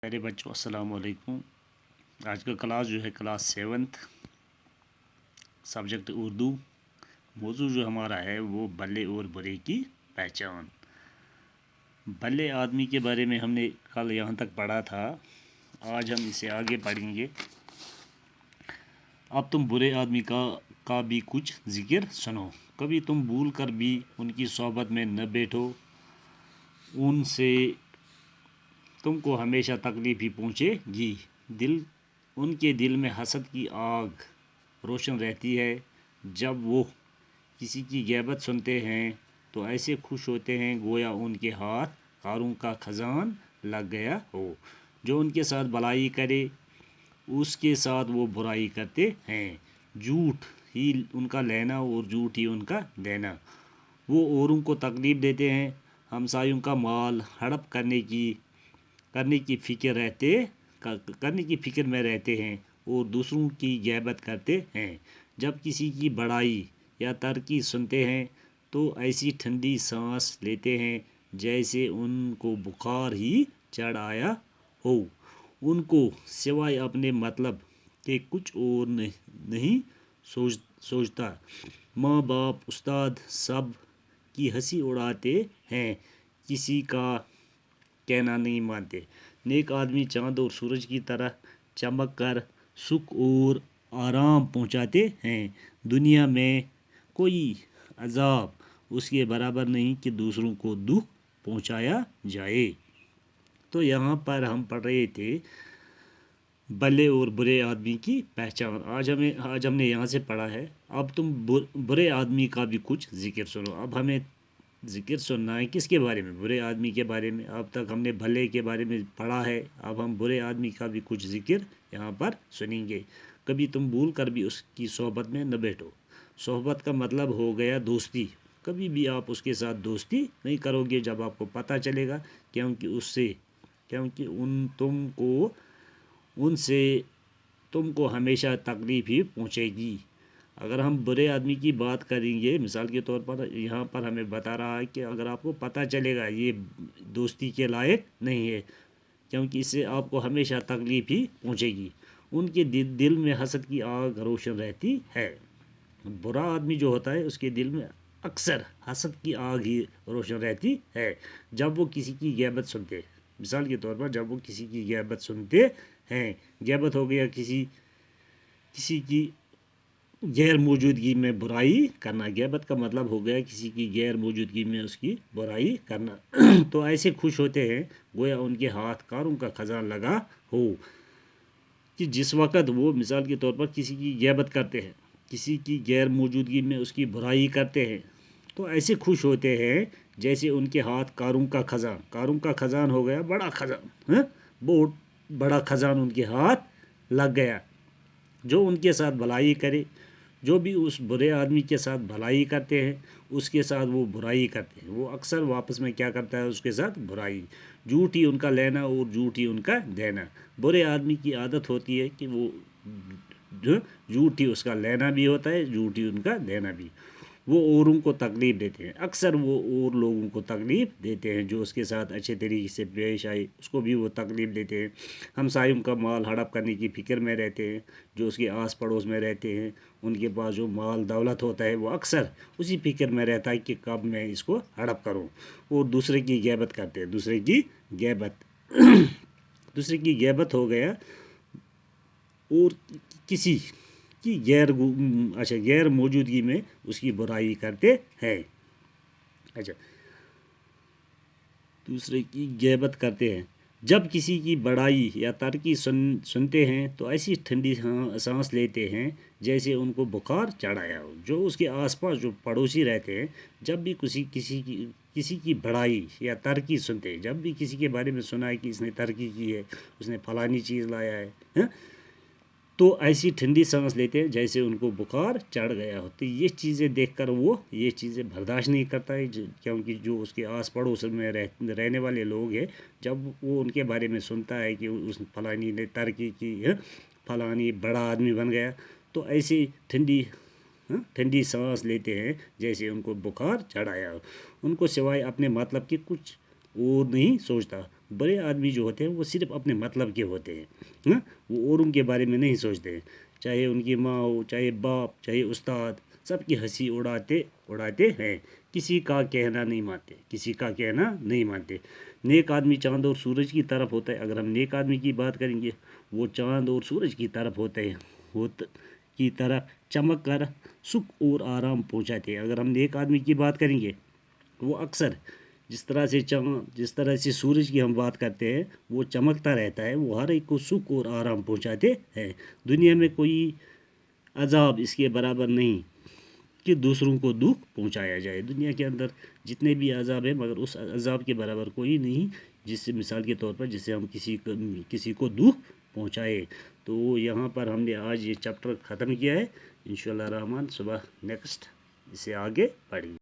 میرے بچوں السلام علیکم۔ آج کا کلاس جو ہے کلاس 7 سبجیکٹ اردو۔ موضوع جو ہمارا ہے وہ بھلے اور برے کی پہچان۔ بھلے آدمی کے بارے میں ہم نے کل یہاں تک پڑھا تھا، آج ہم اسے آگے پڑھیں گے۔ اب تم برے آدمی کا بھی کچھ ذکر سنو۔ کبھی تم بھول کر بھی ان کی صحبت میں نہ بیٹھو، ان سے تم کو ہمیشہ تکلیف ہی پہنچے گی۔ ان کے دل میں حسد کی آگ روشن رہتی ہے۔ جب وہ کسی کی غیبت سنتے ہیں تو ایسے خوش ہوتے ہیں گویا ان کے ہاتھ کاروں کا خزان لگ گیا ہو۔ جو ان کے ساتھ بھلائی کرے اس کے ساتھ وہ برائی کرتے ہیں۔ جھوٹ ہی ان کا لینا اور جھوٹ ہی ان کا دینا۔ وہ اوروں کو تکلیف دیتے ہیں، ہمسایوں کا مال ہڑپ کرنے کی فکر میں رہتے ہیں اور دوسروں کی غیبت کرتے ہیں۔ جب کسی کی بڑائی یا ترقی سنتے ہیں تو ایسی ٹھنڈی سانس لیتے ہیں جیسے ان کو بخار ہی چڑھ آیا ہو۔ ان کو سوائے اپنے مطلب کے کچھ اور نہیں سوچتا۔ ماں باپ استاد سب کی ہنسی اڑاتے ہیں، کسی کا کہنا نہیں مانتے۔ نیک آدمی چاند اور سورج کی طرح چمک کر سکھ اور آرام پہنچاتے ہیں۔ دنیا میں کوئی عذاب اس کے برابر نہیں کہ دوسروں کو دکھ پہنچایا جائے۔ تو یہاں پر ہم پڑھ رہے تھے بھلے اور برے آدمی کی پہچان۔ آج ہم نے یہاں سے پڑھا ہے اب تم برے آدمی کا بھی کچھ ذکر سنو۔ اب ہمیں ذکر سننا ہے کس کے بارے میں؟ برے آدمی کے بارے میں۔ اب تک ہم نے بھلے کے بارے میں پڑھا ہے، اب ہم برے آدمی کا بھی کچھ ذکر یہاں پر سنیں گے۔ کبھی تم بھول کر بھی اس کی صحبت میں نہ بیٹھو۔ صحبت کا مطلب ہو گیا دوستی۔ کبھی بھی آپ اس کے ساتھ دوستی نہیں کرو گے جب آپ کو پتہ چلے گا کیونکہ ان سے تم کو ہمیشہ تکلیف ہی پہنچے گی۔ اگر ہم برے آدمی کی بات کریں گے، مثال کے طور پر یہاں پر ہمیں بتا رہا ہے کہ اگر آپ کو پتہ چلے گا یہ دوستی کے لائق نہیں ہے کیونکہ اس سے آپ کو ہمیشہ تکلیف ہی پہنچے گی۔ ان کے دل میں حسد کی آگ روشن رہتی ہے۔ برا آدمی جو ہوتا ہے اس کے دل میں اکثر حسد کی آگ ہی روشن رہتی ہے۔ جب وہ کسی کی غیبت سنتے ہیں، مثال کے طور پر جب وہ کسی کی غیبت سنتے ہیں، غیبت ہو گیا کسی کی غیر موجودگی میں برائی کرنا۔ غیبت کا مطلب ہو گیا کسی کی غیر موجودگی میں اس کی برائی کرنا۔ تو ایسے خوش ہوتے ہیں گویا ان کے ہاتھ کاروں کا خزان لگا ہو کہ جس وقت وہ مثال کے طور پر کسی کی غیبت کرتے ہیں، کسی کی غیر موجودگی میں اس کی برائی کرتے ہیں تو ایسے خوش ہوتے ہیں جیسے ان کے ہاتھ کاروں کا خزان ہو گیا بڑا خزان، بہت بڑا خزان ان کے ہاتھ لگ گیا۔ جو ان کے ساتھ بھلائی کرے، جو بھی اس برے آدمی کے ساتھ بھلائی کرتے ہیں اس کے ساتھ وہ برائی کرتے ہیں، وہ اکثر واپس میں کیا کرتا ہے اس کے ساتھ برائی۔ جھوٹ ہی ان کا لینا اور جھوٹ ہی ان کا دینا۔ برے آدمی کی عادت ہوتی ہے کہ وہ جھوٹ ہی اس کا لینا بھی ہوتا ہے، جھوٹ ہی ان کا دینا بھی۔ وہ اوروں کو تکلیف دیتے ہیں، اکثر وہ اور لوگوں کو تکلیف دیتے ہیں۔ جو اس کے ساتھ اچھے طریقے سے پیش آئے اس کو بھی وہ تکلیف دیتے ہیں۔ ہمسایوں کا مال ہڑپ کرنے کی فکر میں رہتے ہیں۔ جو اس کے آس پڑوس میں رہتے ہیں ان کے پاس جو مال دولت ہوتا ہے وہ اکثر اسی فکر میں رہتا ہے کہ کب میں اس کو ہڑپ کروں، اور دوسرے کی غیبت کرتے ہیں۔ دوسرے کی غیبت ہو گیا اور کسی کی غیر موجودگی میں اس کی برائی کرتے ہیں۔ دوسرے کی غیبت کرتے ہیں۔ جب کسی کی بڑائی یا ترقی سنتے ہیں تو ایسی ٹھنڈی سانس لیتے ہیں جیسے ان کو بخار چڑھ آیا ہو۔ جو اس کے آس پاس جو پڑوسی رہتے ہیں، جب بھی کسی کی بڑائی یا ترقی سنتے ہیں، جب بھی کسی کے بارے میں سنا ہے کہ اس نے ترقی کی ہے، اس نے فلانی چیز لایا ہے، تو ایسی ٹھنڈی سانس لیتے ہیں جیسے ان کو بخار چڑھ گیا ہو۔ تو یہ چیزیں دیکھ کر وہ یہ چیزیں برداشت نہیں کرتا ہے، کیونکہ جو اس کے آس پڑوس میں رہنے والے لوگ ہیں جب وہ ان کے بارے میں سنتا ہے کہ اس فلانی نے ترقی کی ہے، فلانی بڑا آدمی بن گیا، تو ایسی ٹھنڈی سانس لیتے ہیں جیسے ان کو بخار چڑھ آیا ہو۔ ان کو سوائے اپنے مطلب کے کچھ اور نہیں سوچتا۔ برے آدمی جو ہوتے ہیں وہ صرف اپنے مطلب کے ہوتے ہیں، وہ اوروں کے بارے میں نہیں سوچتے ہیں، چاہے ان کی ماں ہو، چاہے باپ، چاہے استاد، سب کی ہنسی اڑاتے ہیں، کسی کا کہنا نہیں مانتے، کسی کا کہنا نہیں مانتے۔ نیک آدمی چاند اور سورج کی طرف ہوتا ہے۔ اگر ہم نیک آدمی کی بات کریں گے، وہ چاند اور سورج کی طرف ہوتے ہیں، کی طرح چمک کر سکھ اور آرام پہنچاتے ہیں۔ اگر ہم نیک آدمی کی بات کریں گے، وہ اکثر جس طرح سے سورج کی ہم بات کرتے ہیں، وہ چمکتا رہتا ہے، وہ ہر ایک کو سکھ اور آرام پہنچاتے ہیں۔ دنیا میں کوئی عذاب اس کے برابر نہیں کہ دوسروں کو دکھ پہنچایا جائے۔ دنیا کے اندر جتنے بھی عذاب ہیں، مگر اس عذاب کے برابر کوئی نہیں جس سے، مثال کے طور پر، جس سے ہم کسی کو دکھ پہنچائے۔ تو یہاں پر ہم نے آج یہ چیپٹر ختم کیا ہے۔ انشاءاللہ الرحمن صبح نیکسٹ اسے آگے پڑھیں گے۔